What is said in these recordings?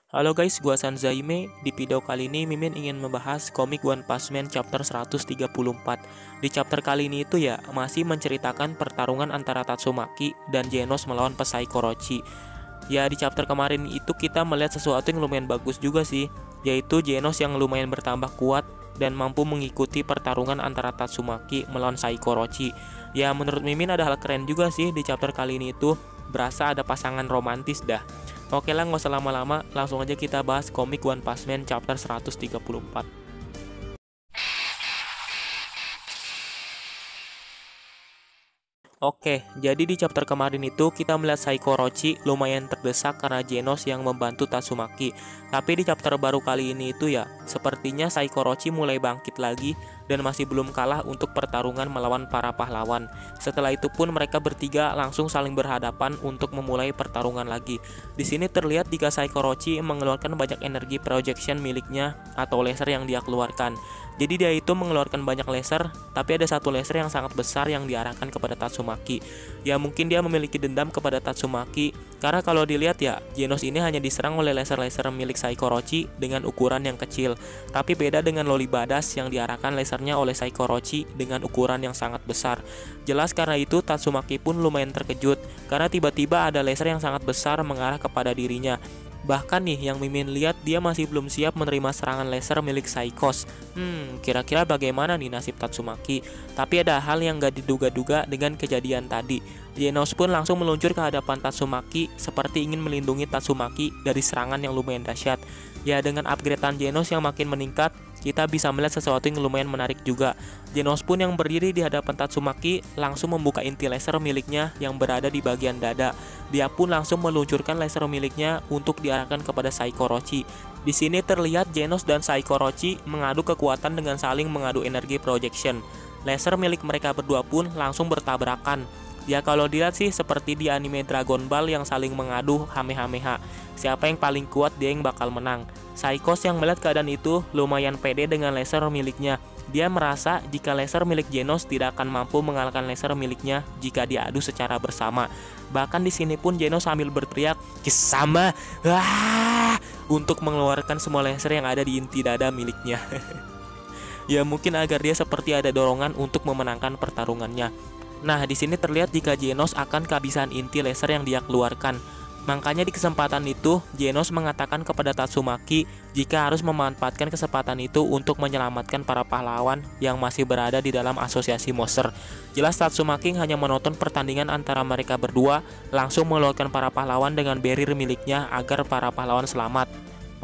Halo guys, gua Sanzaime. Di video kali ini Mimin ingin membahas komik One Punch Man chapter 134. Di chapter kali ini itu ya masih menceritakan pertarungan antara Tatsumaki dan Genos melawan Psycho Orochi. Ya di chapter kemarin itu kita melihat sesuatu yang lumayan bagus juga sih, yaitu Genos yang lumayan bertambah kuat dan mampu mengikuti pertarungan antara Tatsumaki melawan Psycho Orochi. Ya menurut Mimin ada hal keren juga sih di chapter kali ini itu, berasa ada pasangan romantis dah. Oke lah, nggak usah lama-lama, langsung aja kita bahas komik One Punch Man chapter 134. Oke, jadi di chapter kemarin itu kita melihat Psycho Orochi lumayan terdesak karena Genos yang membantu Tatsumaki. Tapi di chapter baru kali ini itu ya, sepertinya Psycho Orochi mulai bangkit lagi dan masih belum kalah untuk pertarungan melawan para pahlawan. Setelah itu pun mereka bertiga langsung saling berhadapan untuk memulai pertarungan lagi. Di sini terlihat jika Psycho Orochi mengeluarkan banyak energi projection miliknya atau laser yang dia keluarkan. Jadi dia itu mengeluarkan banyak laser, tapi ada satu laser yang sangat besar yang diarahkan kepada Tatsumaki. Ya mungkin dia memiliki dendam kepada Tatsumaki, karena kalau dilihat ya, Genos ini hanya diserang oleh laser-laser milik Psycho Orochi dengan ukuran yang kecil. Tapi beda dengan Loli Badass yang diarahkan lasernya oleh Psycho Orochi dengan ukuran yang sangat besar. Jelas karena itu Tatsumaki pun lumayan terkejut, karena tiba-tiba ada laser yang sangat besar mengarah kepada dirinya. Bahkan nih yang Mimin lihat dia masih belum siap menerima serangan laser milik Psychos. Kira-kira bagaimana nih nasib Tatsumaki? Tapi ada hal yang gak diduga-duga dengan kejadian tadi. Genos pun langsung meluncur ke hadapan Tatsumaki seperti ingin melindungi Tatsumaki dari serangan yang lumayan dahsyat. Ya dengan upgradean Genos yang makin meningkat, kita bisa melihat sesuatu yang lumayan menarik juga. Genos pun yang berdiri di hadapan Tatsumaki langsung membuka inti laser miliknya yang berada di bagian dada. Dia pun langsung meluncurkan laser miliknya untuk diarahkan kepada Psycho Orochi. Di sini terlihat Genos dan Psycho Orochi mengadu kekuatan dengan saling mengadu energi projection. Laser milik mereka berdua pun langsung bertabrakan. Ya kalau dilihat sih seperti di anime Dragon Ball yang saling mengadu Kamehameha. Siapa yang paling kuat dia yang bakal menang. Psychos yang melihat keadaan itu lumayan pede dengan laser miliknya. Dia merasa jika laser milik Genos tidak akan mampu mengalahkan laser miliknya jika diadu secara bersama. Bahkan di sini pun Genos sambil berteriak "Kisama!" untuk mengeluarkan semua laser yang ada di inti dada miliknya. Ya mungkin agar dia seperti ada dorongan untuk memenangkan pertarungannya. Nah, di sini terlihat jika Genos akan kehabisan inti laser yang dia keluarkan. Makanya di kesempatan itu, Genos mengatakan kepada Tatsumaki jika harus memanfaatkan kesempatan itu untuk menyelamatkan para pahlawan yang masih berada di dalam asosiasi monster. Jelas Tatsumaki hanya menonton pertandingan antara mereka berdua, langsung mengeluarkan para pahlawan dengan barrier miliknya agar para pahlawan selamat.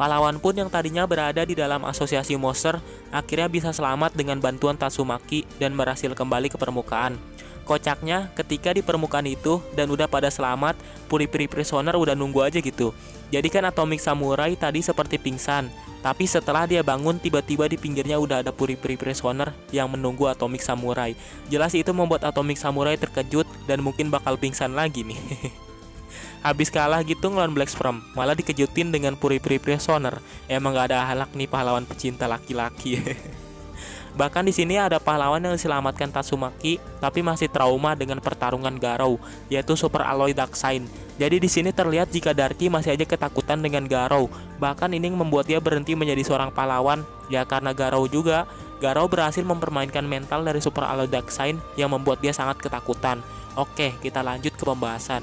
Pahlawan pun yang tadinya berada di dalam asosiasi monster akhirnya bisa selamat dengan bantuan Tatsumaki dan berhasil kembali ke permukaan. Kocaknya ketika di permukaan itu dan udah pada selamat, Puri-Puri Prisoner udah nunggu aja gitu. Jadi kan Atomic Samurai tadi seperti pingsan, tapi setelah dia bangun tiba-tiba di pinggirnya udah ada Puri-Puri Prisoner yang menunggu Atomic Samurai. Jelas itu membuat Atomic Samurai terkejut dan mungkin bakal pingsan lagi nih. Habis kalah gitu ngelawan Black Sperm, malah dikejutin dengan Puri-Puri Prisoner. Emang gak ada halak nih pahlawan pecinta laki-laki. Bahkan di sini ada pahlawan yang diselamatkan Tatsumaki, tapi masih trauma dengan pertarungan Garou, yaitu Super Alloy Dark Sign. Jadi di sini terlihat jika Darky masih aja ketakutan dengan Garou. Bahkan ini membuat dia berhenti menjadi seorang pahlawan, ya karena Garou juga. Garou berhasil mempermainkan mental dari Super Alloy Dark Sign yang membuat dia sangat ketakutan. Oke, kita lanjut ke pembahasan.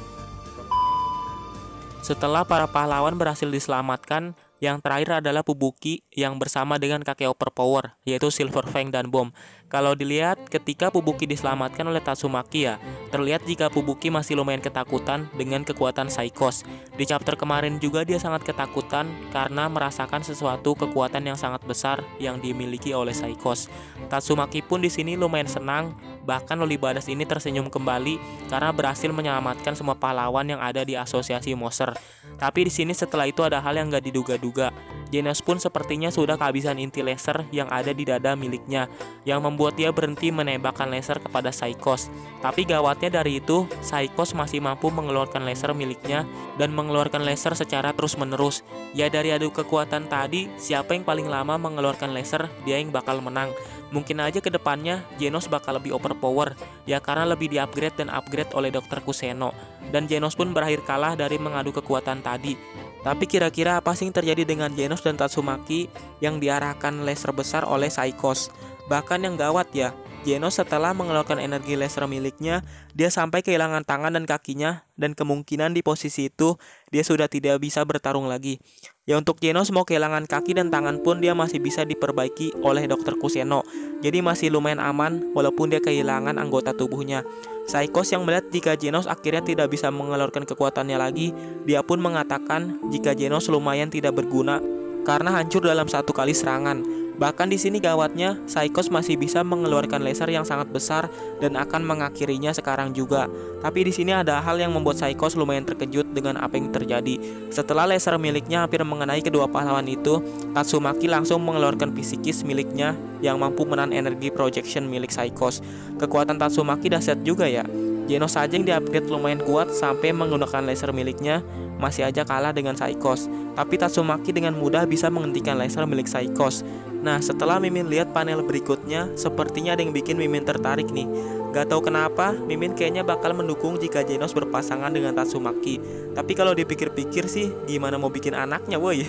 Setelah para pahlawan berhasil diselamatkan, yang terakhir adalah Fubuki yang bersama dengan kakek overpower, yaitu Silver Fang dan Bomb. Kalau dilihat ketika Fubuki diselamatkan oleh Tatsumaki ya, terlihat jika Fubuki masih lumayan ketakutan dengan kekuatan Psychos. Di chapter kemarin juga dia sangat ketakutan karena merasakan sesuatu kekuatan yang sangat besar yang dimiliki oleh Psychos. Tatsumaki pun di sini lumayan senang, bahkan Loli Badass ini tersenyum kembali karena berhasil menyelamatkan semua pahlawan yang ada di asosiasi monster. Tapi di sini setelah itu ada hal yang gak diduga-duga. Genos pun sepertinya sudah kehabisan inti laser yang ada di dada miliknya, yang membuat dia berhenti menembakkan laser kepada Psychos. Tapi gawatnya dari itu, Psychos masih mampu mengeluarkan laser miliknya dan mengeluarkan laser secara terus-menerus. Ya dari adu kekuatan tadi, siapa yang paling lama mengeluarkan laser, dia yang bakal menang. Mungkin aja ke depannya Genos bakal lebih overpower, ya karena lebih di-upgrade dan upgrade oleh Dr. Kuseno. Dan Genos pun berakhir kalah dari mengadu kekuatan tadi. Tapi kira-kira apa sih yang terjadi dengan Genos dan Tatsumaki yang diarahkan laser besar oleh Psychos? Bahkan yang gawat ya, Genos setelah mengeluarkan energi laser miliknya, dia sampai kehilangan tangan dan kakinya, dan kemungkinan di posisi itu dia sudah tidak bisa bertarung lagi. Ya untuk Genos mau kehilangan kaki dan tangan pun dia masih bisa diperbaiki oleh Dr. Kuseno. Jadi masih lumayan aman walaupun dia kehilangan anggota tubuhnya. Psychos yang melihat jika Genos akhirnya tidak bisa mengeluarkan kekuatannya lagi, dia pun mengatakan jika Genos lumayan tidak berguna karena hancur dalam satu kali serangan. Bahkan di sini gawatnya, Psychos masih bisa mengeluarkan laser yang sangat besar dan akan mengakhirinya sekarang juga. Tapi di sini ada hal yang membuat Psychos lumayan terkejut dengan apa yang terjadi. Setelah laser miliknya hampir mengenai kedua pahlawan itu, Tatsumaki langsung mengeluarkan psikis miliknya yang mampu menahan energi projection milik Psychos. Kekuatan Tatsumaki dahsyat juga ya. Genos saja yang diupgrade lumayan kuat sampai menggunakan laser miliknya masih aja kalah dengan Psychos. Tapi Tatsumaki dengan mudah bisa menghentikan laser milik Psychos. Nah, setelah Mimin lihat panel berikutnya, sepertinya ada yang bikin Mimin tertarik nih. Gak tahu kenapa, Mimin kayaknya bakal mendukung jika Genos berpasangan dengan Tatsumaki. Tapi kalau dipikir-pikir sih, gimana mau bikin anaknya, woi?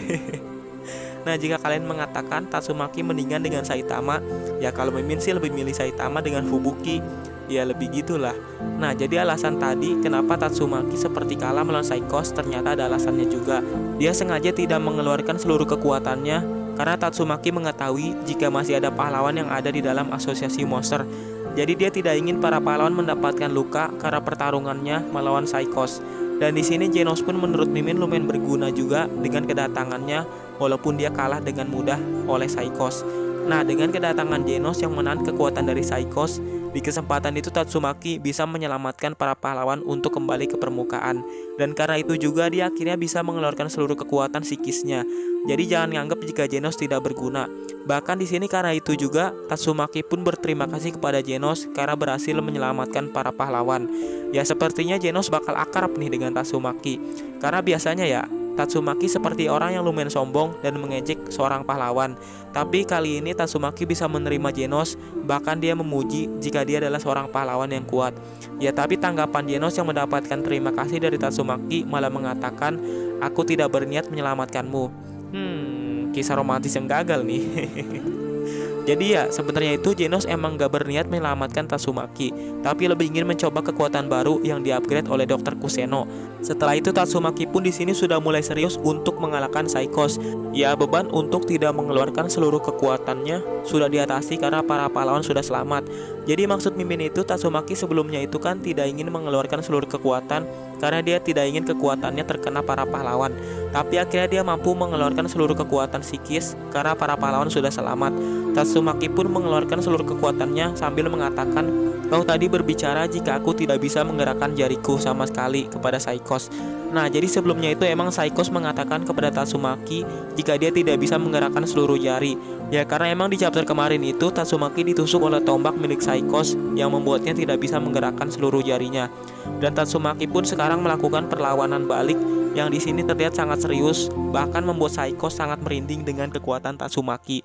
Nah, jika kalian mengatakan Tatsumaki mendingan dengan Saitama, ya kalau Mimin sih lebih milih Saitama dengan Fubuki. Ya lebih gitulah. Nah, jadi alasan tadi kenapa Tatsumaki seperti kalah melawan Psychos ternyata ada alasannya juga. Dia sengaja tidak mengeluarkan seluruh kekuatannya karena Tatsumaki mengetahui jika masih ada pahlawan yang ada di dalam asosiasi monster. Jadi dia tidak ingin para pahlawan mendapatkan luka karena pertarungannya melawan Psychos. Dan di sini Genos pun menurut Mimin lumayan berguna juga dengan kedatangannya walaupun dia kalah dengan mudah oleh Psychos. Nah, dengan kedatangan Genos yang menahan kekuatan dari Psychos, di kesempatan itu Tatsumaki bisa menyelamatkan para pahlawan untuk kembali ke permukaan. Dan karena itu juga dia akhirnya bisa mengeluarkan seluruh kekuatan psikisnya. Jadi jangan nganggap jika Genos tidak berguna. Bahkan di sini karena itu juga Tatsumaki pun berterima kasih kepada Genos karena berhasil menyelamatkan para pahlawan. Ya sepertinya Genos bakal akrab nih dengan Tatsumaki. Karena biasanya ya Tatsumaki seperti orang yang lumayan sombong dan mengejek seorang pahlawan. Tapi kali ini Tatsumaki bisa menerima Genos, bahkan dia memuji jika dia adalah seorang pahlawan yang kuat. Ya tapi tanggapan Genos yang mendapatkan terima kasih dari Tatsumaki malah mengatakan, "Aku tidak berniat menyelamatkanmu." Kisah romantis yang gagal nih. Jadi ya sebenarnya itu Genos emang gak berniat menyelamatkan Tatsumaki, tapi lebih ingin mencoba kekuatan baru yang diupgrade oleh Dr. Kuseno. Setelah itu Tatsumaki pun di sini sudah mulai serius untuk mengalahkan Psychos. Ya beban untuk tidak mengeluarkan seluruh kekuatannya sudah diatasi karena para pahlawan sudah selamat. Jadi maksud Mimin itu Tatsumaki sebelumnya itu kan tidak ingin mengeluarkan seluruh kekuatan karena dia tidak ingin kekuatannya terkena para pahlawan. Tapi akhirnya dia mampu mengeluarkan seluruh kekuatan psikis karena para pahlawan sudah selamat. Tatsumaki pun mengeluarkan seluruh kekuatannya sambil mengatakan, "Kau tadi berbicara jika aku tidak bisa menggerakkan jariku sama sekali," kepada Psychos. Nah, jadi sebelumnya itu emang Psychos mengatakan kepada Tatsumaki jika dia tidak bisa menggerakkan seluruh jari. Ya karena emang di chapter kemarin itu Tatsumaki ditusuk oleh tombak milik Psychos yang membuatnya tidak bisa menggerakkan seluruh jarinya. Dan Tatsumaki pun sekarang melakukan perlawanan balik yang di sini terlihat sangat serius, bahkan membuat Psychos sangat merinding dengan kekuatan Tatsumaki.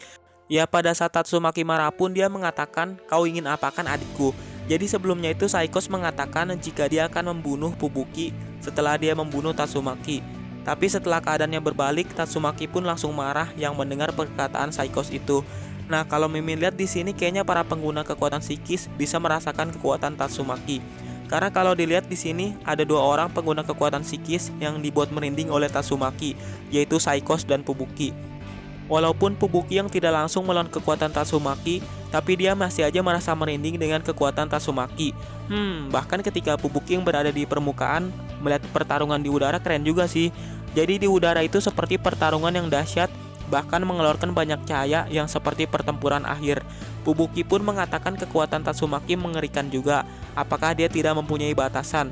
Ya pada saat Tatsumaki marah pun dia mengatakan, "Kau ingin apakan adikku?" Jadi sebelumnya itu Psychos mengatakan jika dia akan membunuh Fubuki setelah dia membunuh Tatsumaki. Tapi setelah keadaannya berbalik, Tatsumaki pun langsung marah yang mendengar perkataan Psychos itu. Nah, kalau Mimin lihat di sini kayaknya para pengguna kekuatan psikis bisa merasakan kekuatan Tatsumaki. Karena kalau dilihat di sini ada dua orang pengguna kekuatan psikis yang dibuat merinding oleh Tatsumaki, yaitu Psychos dan Fubuki. Walaupun Fubuki yang tidak langsung melawan kekuatan Tatsumaki, tapi dia masih aja merasa merinding dengan kekuatan Tatsumaki. Bahkan ketika Fubuki yang berada di permukaan melihat pertarungan di udara keren juga sih. Jadi di udara itu seperti pertarungan yang dahsyat, bahkan mengeluarkan banyak cahaya yang seperti pertempuran akhir. Fubuki pun mengatakan kekuatan Tatsumaki mengerikan juga. Apakah dia tidak mempunyai batasan?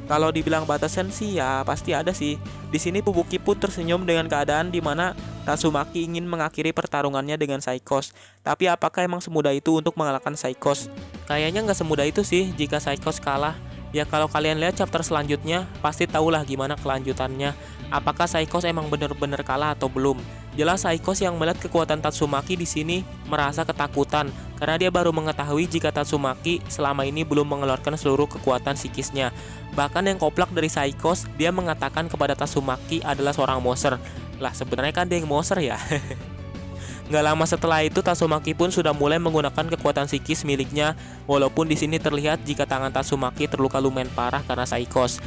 Kalau dibilang batasan sih ya pasti ada sih. Di sini Fubuki pun tersenyum dengan keadaan di mana Tatsumaki ingin mengakhiri pertarungannya dengan Psychos. Tapi apakah emang semudah itu untuk mengalahkan Psychos? Kayaknya nggak semudah itu sih jika Psychos kalah. Ya kalau kalian lihat chapter selanjutnya pasti tahulah gimana kelanjutannya. Apakah Psychos emang bener-bener kalah atau belum? Jelas Saikos yang melihat kekuatan Tatsumaki di sini merasa ketakutan karena dia baru mengetahui jika Tatsumaki selama ini belum mengeluarkan seluruh kekuatan psikisnya. Bahkan yang koplak dari Saikos, dia mengatakan kepada Tatsumaki adalah seorang monster. Lah sebenarnya kan dia yang monster ya. Nggak lama setelah itu Tatsumaki pun sudah mulai menggunakan kekuatan psikis miliknya, walaupun di sini terlihat jika tangan Tatsumaki terluka lumayan parah karena Saikos.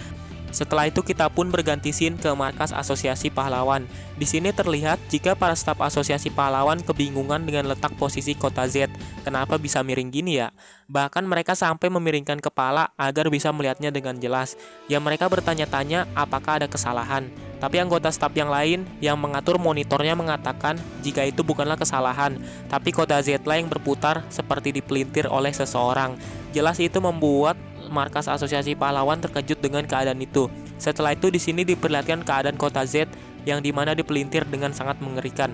Setelah itu kita pun berganti scene ke markas Asosiasi Pahlawan. Di sini terlihat jika para staf Asosiasi Pahlawan kebingungan dengan letak posisi kota Z. Kenapa bisa miring gini ya? Bahkan mereka sampai memiringkan kepala agar bisa melihatnya dengan jelas. Ya mereka bertanya-tanya apakah ada kesalahan. Tapi anggota staf yang lain yang mengatur monitornya mengatakan jika itu bukanlah kesalahan, tapi kota Z-lah yang berputar seperti dipelintir oleh seseorang. Jelas itu membuat markas Asosiasi Pahlawan terkejut dengan keadaan itu. Setelah itu di sini diperlihatkan keadaan kota Z yang dimana dipelintir dengan sangat mengerikan.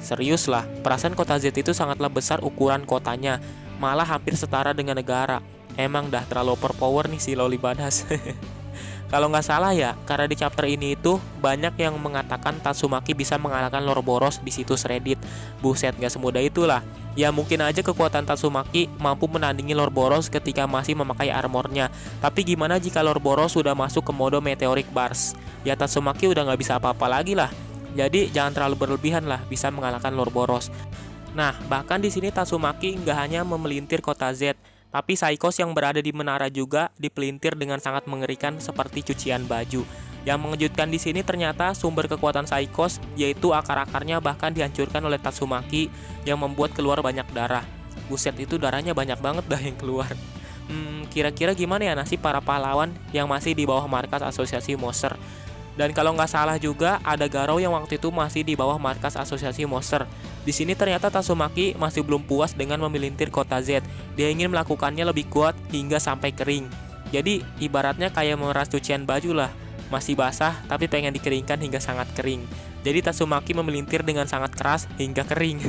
Serius lah, perasaan kota Z itu sangatlah besar ukuran kotanya, malah hampir setara dengan negara. Emang dah terlalu overpower nih si Loli Badas. Kalau nggak salah ya, karena di chapter ini itu banyak yang mengatakan Tatsumaki bisa mengalahkan Lord Boros di situs Reddit. Buset, nggak semudah itulah. Ya mungkin aja kekuatan Tatsumaki mampu menandingi Lord Boros ketika masih memakai armornya. Tapi gimana jika Lord Boros sudah masuk ke mode Meteoric Burst? Ya Tatsumaki udah nggak bisa apa-apa lagi lah. Jadi jangan terlalu berlebihan lah bisa mengalahkan Lord Boros. Nah, bahkan di sini Tatsumaki nggak hanya memelintir kota Z, tapi Saikos yang berada di menara juga dipelintir dengan sangat mengerikan seperti cucian baju. Yang mengejutkan di sini ternyata sumber kekuatan Saikos, yaitu akar-akarnya bahkan dihancurkan oleh Tatsumaki yang membuat keluar banyak darah. Buset, itu darahnya banyak banget dah yang keluar. Kira-kira gimana ya nasib para pahlawan yang masih di bawah markas Asosiasi Monster? Dan kalau nggak salah juga ada Garou yang waktu itu masih di bawah markas Asosiasi Monster. Di sini ternyata Tatsumaki masih belum puas dengan memelintir kota Z. Dia ingin melakukannya lebih kuat hingga sampai kering. Jadi ibaratnya kayak memeras cucian baju lah. Masih basah tapi pengen dikeringkan hingga sangat kering. Jadi Tatsumaki memelintir dengan sangat keras hingga kering.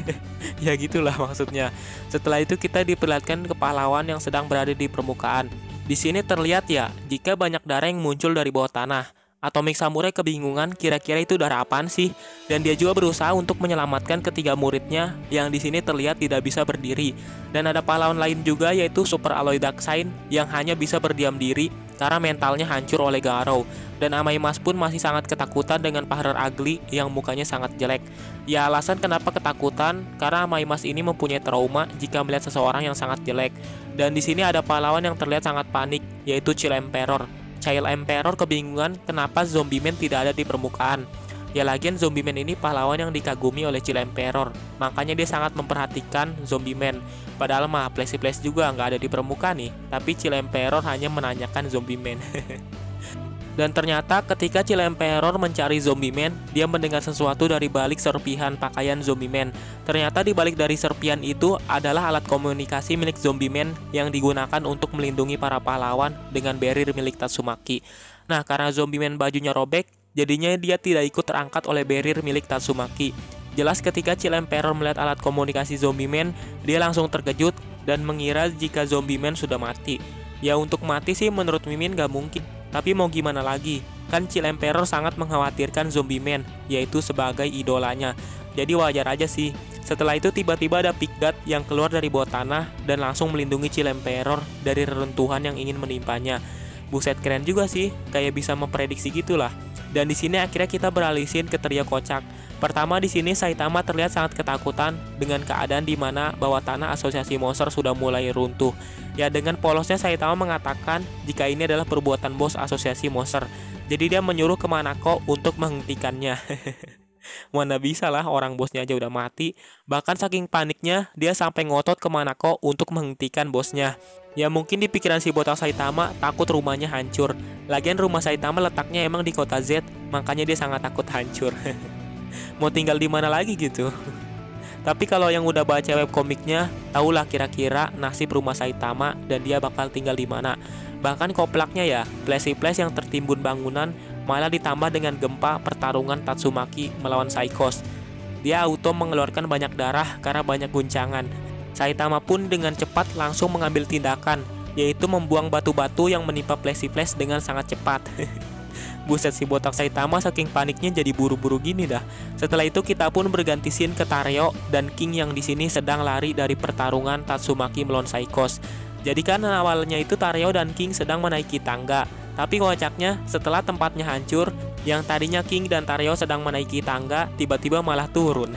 Ya gitulah maksudnya. Setelah itu kita diperlihatkan ke pahlawan yang sedang berada di permukaan. Di sini terlihat ya jika banyak darah yang muncul dari bawah tanah. Atomic Samurai kebingungan kira-kira itu darah apaan sih? Dan dia juga berusaha untuk menyelamatkan ketiga muridnya yang di sini terlihat tidak bisa berdiri. Dan ada pahlawan lain juga yaitu Super Alloy Darkseid yang hanya bisa berdiam diri karena mentalnya hancur oleh Garou. Dan Amaimas pun masih sangat ketakutan dengan Paharer Ugly yang mukanya sangat jelek. Ya alasan kenapa ketakutan karena Amaimas ini mempunyai trauma jika melihat seseorang yang sangat jelek. Dan di sini ada pahlawan yang terlihat sangat panik yaitu Chill Emperor. Child Emperor kebingungan kenapa Zombie Man tidak ada di permukaan. Ya lagian Zombie Man ini pahlawan yang dikagumi oleh Child Emperor, makanya dia sangat memperhatikan Zombie Man. Padahal mah Place juga nggak ada di permukaan nih, tapi Child Emperor hanya menanyakan Zombie Man. Dan ternyata ketika Chill Emperor mencari Zombie Man, dia mendengar sesuatu dari balik serpihan pakaian Zombie Man. Ternyata di balik dari serpihan itu adalah alat komunikasi milik Zombie Man yang digunakan untuk melindungi para pahlawan dengan barrier milik Tatsumaki. Nah, karena Zombie Man bajunya robek, jadinya dia tidak ikut terangkat oleh barrier milik Tatsumaki. Jelas ketika Chill Emperor melihat alat komunikasi Zombie Man, dia langsung terkejut dan mengira jika Zombie Man sudah mati. Ya untuk mati sih menurut Mimin gak mungkin. Tapi mau gimana lagi, kan Chill Emperor sangat mengkhawatirkan Zombie Man, yaitu sebagai idolanya. Jadi wajar aja sih. Setelah itu tiba-tiba ada Big God yang keluar dari bawah tanah dan langsung melindungi Chill Emperor dari reruntuhan yang ingin menimpanya. Buset, keren juga sih, kayak bisa memprediksi gitulah. Dan di sini akhirnya kita beralih scene ke trio kocak. Pertama di sini Saitama terlihat sangat ketakutan dengan keadaan di mana bawah tanah Asosiasi Monster sudah mulai runtuh. Ya dengan polosnya Saitama mengatakan jika ini adalah perbuatan bos Asosiasi Monster. Jadi dia menyuruh ke Manako untuk menghentikannya. Mana bisa lah, orang bosnya aja udah mati. Bahkan saking paniknya dia sampai ngotot ke Manako untuk menghentikan bosnya. Ya mungkin di pikiran si botak Saitama takut rumahnya hancur. Lagian rumah Saitama letaknya emang di kota Z, makanya dia sangat takut hancur. Mau tinggal di mana lagi gitu. Tapi kalau yang udah baca webkomiknya, tahulah kira-kira nasib rumah Saitama dan dia bakal tinggal di mana. Bahkan koplaknya ya, flash yang tertimbun bangunan malah ditambah dengan gempa pertarungan Tatsumaki melawan Saikos. Dia auto mengeluarkan banyak darah karena banyak guncangan. Saitama pun dengan cepat langsung mengambil tindakan, yaitu membuang batu-batu yang menimpa flash dengan sangat cepat. Buset, si botak Saitama saking paniknya jadi buru-buru gini dah. Setelah itu kita pun berganti scene ke Tareo dan King yang di sini sedang lari dari pertarungan Tatsumaki melawan Saikos. Jadi kan awalnya itu Tareo dan King sedang menaiki tangga. Tapi kocaknya setelah tempatnya hancur, yang tadinya King dan Tareo sedang menaiki tangga tiba-tiba malah turun.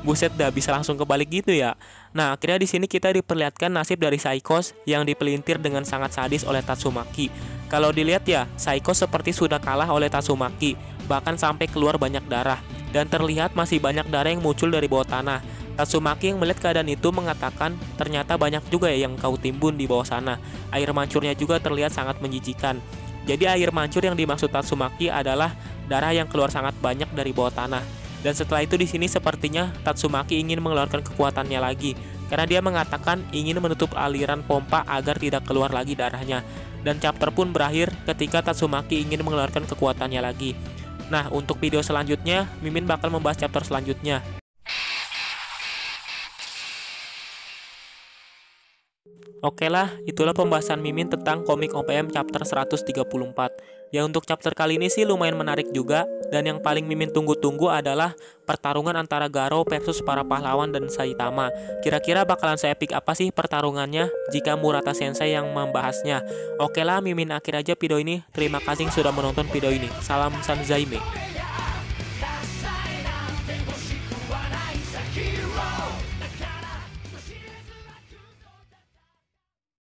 Buset dah, bisa langsung kebalik gitu ya. Nah, akhirnya di sini kita diperlihatkan nasib dari Saikos yang dipelintir dengan sangat sadis oleh Tatsumaki. Kalau dilihat ya, Saikos seperti sudah kalah oleh Tatsumaki, bahkan sampai keluar banyak darah. Dan terlihat masih banyak darah yang muncul dari bawah tanah. Tatsumaki yang melihat keadaan itu mengatakan, ternyata banyak juga ya yang kau timbun di bawah sana. Air mancurnya juga terlihat sangat menjijikan. Jadi air mancur yang dimaksud Tatsumaki adalah darah yang keluar sangat banyak dari bawah tanah. Dan setelah itu di sini sepertinya Tatsumaki ingin mengeluarkan kekuatannya lagi, karena dia mengatakan ingin menutup aliran pompa agar tidak keluar lagi darahnya. Dan chapter pun berakhir ketika Tatsumaki ingin mengeluarkan kekuatannya lagi. Nah, untuk video selanjutnya, Mimin bakal membahas chapter selanjutnya. Oke lah, itulah pembahasan Mimin tentang komik OPM chapter 134. Ya, untuk chapter kali ini sih lumayan menarik juga. Dan yang paling Mimin tunggu-tunggu adalah pertarungan antara Garo versus para pahlawan dan Saitama. Kira-kira bakalan se-epic apa sih pertarungannya jika Murata Sensei yang membahasnya? Oke lah, Mimin akhir aja video ini. Terima kasih sudah menonton video ini. Salam Sanzaime.